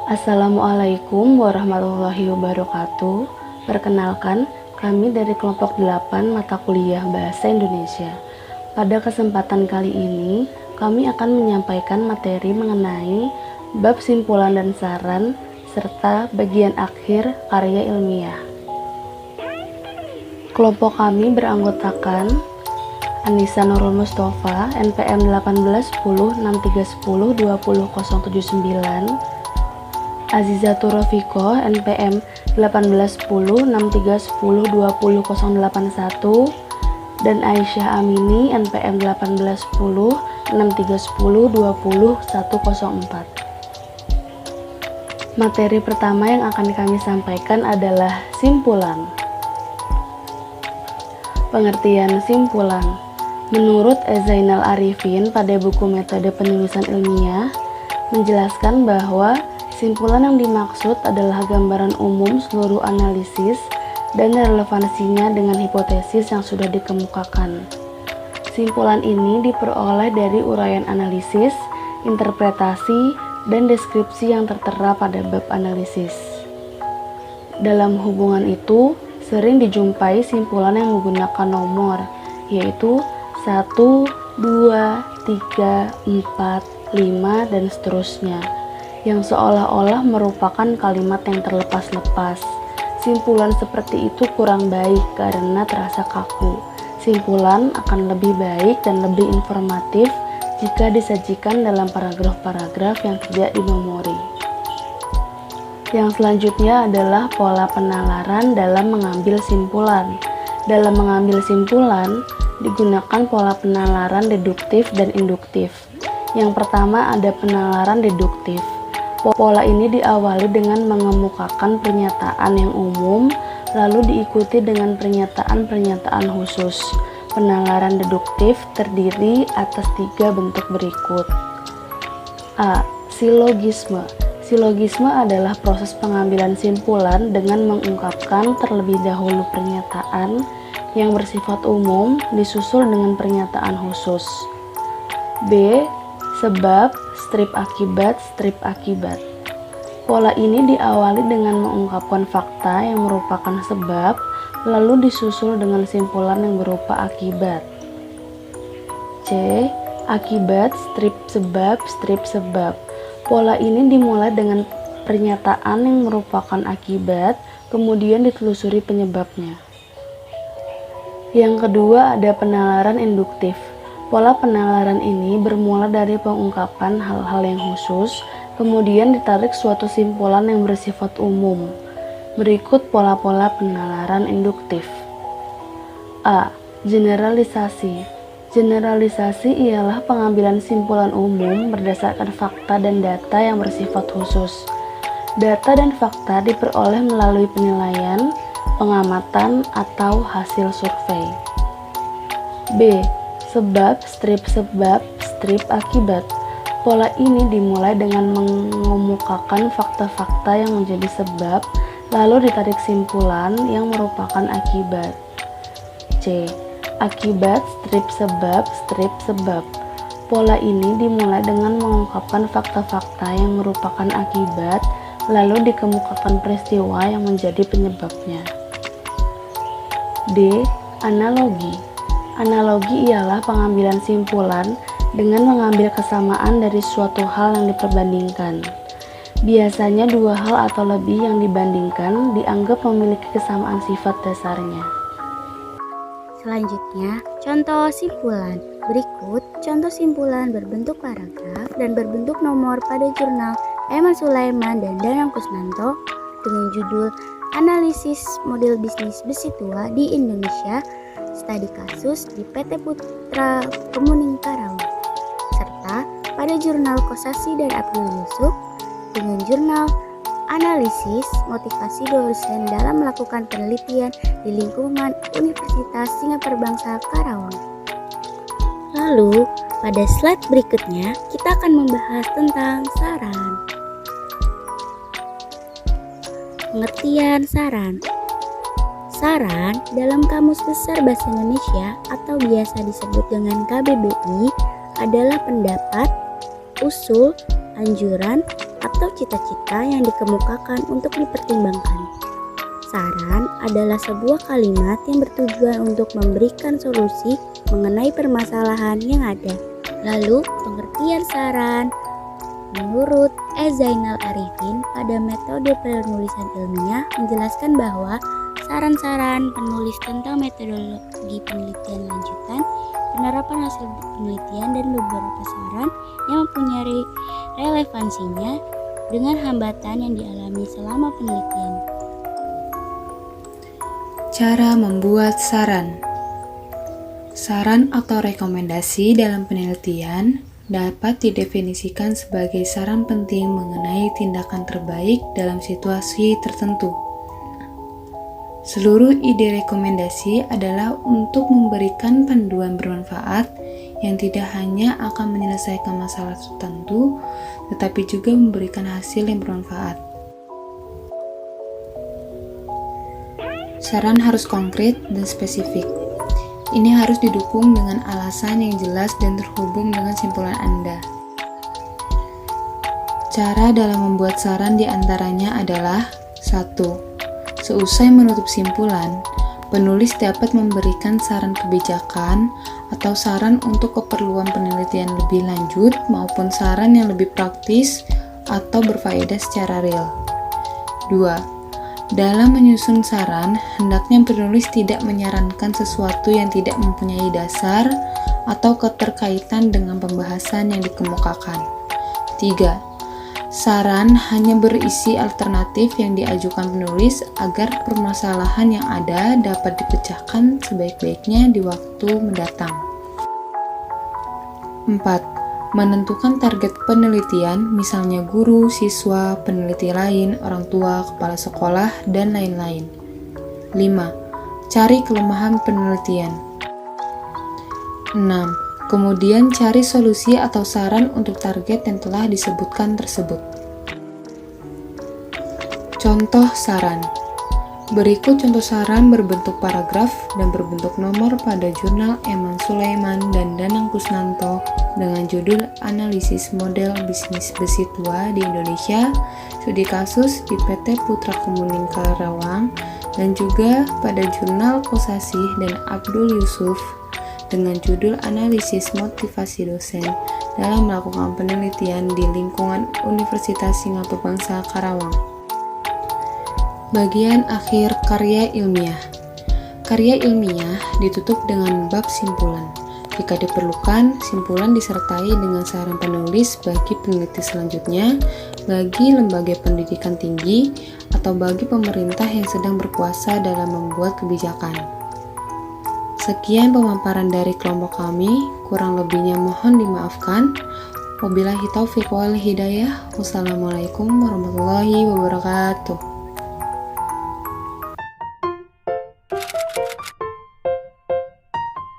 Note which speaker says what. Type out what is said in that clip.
Speaker 1: Assalamualaikum warahmatullahi wabarakatuh. Perkenalkan, kami dari kelompok 8 mata kuliah Bahasa Indonesia. Pada kesempatan kali ini, kami akan menyampaikan materi mengenai bab simpulan dan saran serta bagian akhir karya ilmiah. Kelompok kami beranggotakan Anissa Nurul Mustafa, NPM 181063102079, Azizatur Rofiko, NPM 181063102081, dan Aisyah Amini, NPM 18106310200104. Materi pertama yang akan kami sampaikan adalah simpulan. Pengertian simpulan. Menurut Zainal Arifin pada buku Metode Penulisan Ilmiah, menjelaskan bahwa simpulan yang dimaksud adalah gambaran umum seluruh analisis dan relevansinya dengan hipotesis yang sudah dikemukakan. Simpulan ini diperoleh dari uraian analisis, interpretasi, dan deskripsi yang tertera pada bab analisis. Dalam hubungan itu, sering dijumpai simpulan yang menggunakan nomor, yaitu 1, 2, 3, 4, 5, dan seterusnya, yang seolah-olah merupakan kalimat yang terlepas-lepas. Simpulan seperti itu kurang baik karena terasa kaku. Simpulan akan lebih baik dan lebih informatif jika disajikan dalam paragraf-paragraf yang tidak dinomori. Yang selanjutnya adalah pola penalaran dalam mengambil simpulan. Dalam mengambil simpulan, digunakan pola penalaran deduktif dan induktif. Yang pertama ada penalaran deduktif. Pola ini diawali dengan mengemukakan pernyataan yang umum, lalu diikuti dengan pernyataan-pernyataan khusus. Penalaran deduktif terdiri atas 3 bentuk berikut. A. Silogisme. Silogisme adalah proses pengambilan simpulan dengan mengungkapkan terlebih dahulu pernyataan yang bersifat umum disusul dengan pernyataan khusus. B. Sebab, strip akibat, strip akibat. Pola ini diawali dengan mengungkapkan fakta yang merupakan sebab, lalu disusul dengan simpulan yang berupa akibat. C. Akibat, strip sebab, strip sebab. Pola ini dimulai dengan pernyataan yang merupakan akibat, kemudian ditelusuri penyebabnya. Yang kedua ada penalaran induktif. Pola penalaran ini bermula dari pengungkapan hal-hal yang khusus, kemudian ditarik suatu simpulan yang bersifat umum. Berikut pola-pola penalaran induktif. A. Generalisasi. Generalisasi ialah pengambilan simpulan umum berdasarkan fakta dan data yang bersifat khusus. Data dan fakta diperoleh melalui penilaian, pengamatan, atau hasil survei. B. Sebab, strip akibat. Pola ini dimulai dengan mengemukakan fakta-fakta yang menjadi sebab, lalu ditarik simpulan yang merupakan akibat. C. Akibat, strip sebab. Pola ini dimulai dengan mengungkapkan fakta-fakta yang merupakan akibat, lalu dikemukakan peristiwa yang menjadi penyebabnya. D. Analogi. Analogi ialah pengambilan simpulan dengan mengambil kesamaan dari suatu hal yang diperbandingkan. Biasanya 2 hal atau lebih yang dibandingkan dianggap memiliki kesamaan sifat dasarnya.
Speaker 2: Selanjutnya, contoh simpulan. Berikut contoh simpulan berbentuk paragraf dan berbentuk nomor pada jurnal Eman Sulaiman dan Danang Kusnanto dengan judul Analisis Model Bisnis Besi Tua di Indonesia, Studi Kasus di PT Putra Kemuning Karawang, serta pada jurnal Kosasi dan Abdul Yusuf dengan jurnal Analisis Motivasi Dosen dalam melakukan penelitian di lingkungan Universitas Singapura Bangsa Karawang. Lalu, pada slide berikutnya kita akan membahas tentang saran. Pengertian saran. Saran dalam Kamus Besar Bahasa Indonesia atau biasa disebut dengan KBBI adalah pendapat, usul, anjuran, atau cita-cita yang dikemukakan untuk dipertimbangkan. Saran adalah sebuah kalimat yang bertujuan untuk memberikan solusi mengenai permasalahan yang ada. Lalu, pengertian saran menurut Zainal Arifin pada metode penulisan ilmiah menjelaskan bahwa saran-saran penulis tentang metodologi penelitian lanjutan, penerapan hasil penelitian, dan beberapa saran yang mempunyai relevansinya dengan hambatan yang dialami selama penelitian.
Speaker 3: Cara membuat saran. Saran atau rekomendasi dalam penelitian dapat didefinisikan sebagai saran penting mengenai tindakan terbaik dalam situasi tertentu. Seluruh ide rekomendasi adalah untuk memberikan panduan bermanfaat yang tidak hanya akan menyelesaikan masalah tertentu, tetapi juga memberikan hasil yang bermanfaat. Saran harus konkret dan spesifik. Ini harus didukung dengan alasan yang jelas dan terhubung dengan simpulan Anda. Cara dalam membuat saran diantaranya adalah 1. Seusai menutup simpulan, penulis dapat memberikan saran kebijakan atau saran untuk keperluan penelitian lebih lanjut maupun saran yang lebih praktis atau berfaedah secara real. 2. Dalam menyusun saran, hendaknya penulis tidak menyarankan sesuatu yang tidak mempunyai dasar atau keterkaitan dengan pembahasan yang dikemukakan. 3. Saran hanya berisi alternatif yang diajukan penulis agar permasalahan yang ada dapat dipecahkan sebaik-baiknya di waktu mendatang. 4. Menentukan target penelitian, misalnya guru, siswa, peneliti lain, orang tua, kepala sekolah, dan lain-lain. 5. Cari kelemahan penelitian. 6. Kemudian cari solusi atau saran untuk target yang telah disebutkan tersebut. Contoh saran. Berikut contoh saran berbentuk paragraf dan berbentuk nomor pada jurnal Eman Sulaiman dan Danang Kusnanto dengan judul Analisis Model Bisnis Besi Tua di Indonesia, studi kasus di PT Putra Kemuning Karawang, dan juga pada jurnal Kosasih dan Abdul Yusuf dengan judul Analisis Motivasi Dosen dalam melakukan penelitian di lingkungan Universitas Singapura Bangsa Karawang. Bagian akhir karya ilmiah. Karya ilmiah ditutup dengan bab simpulan. Jika diperlukan, simpulan disertai dengan saran penulis bagi peneliti selanjutnya, bagi lembaga pendidikan tinggi, atau bagi pemerintah yang sedang berkuasa dalam membuat kebijakan. Sekian pemaparan dari kelompok kami, kurang lebihnya mohon dimaafkan. Wabillahi taufiq wal hidayah. Wassalamualaikum warahmatullahi wabarakatuh.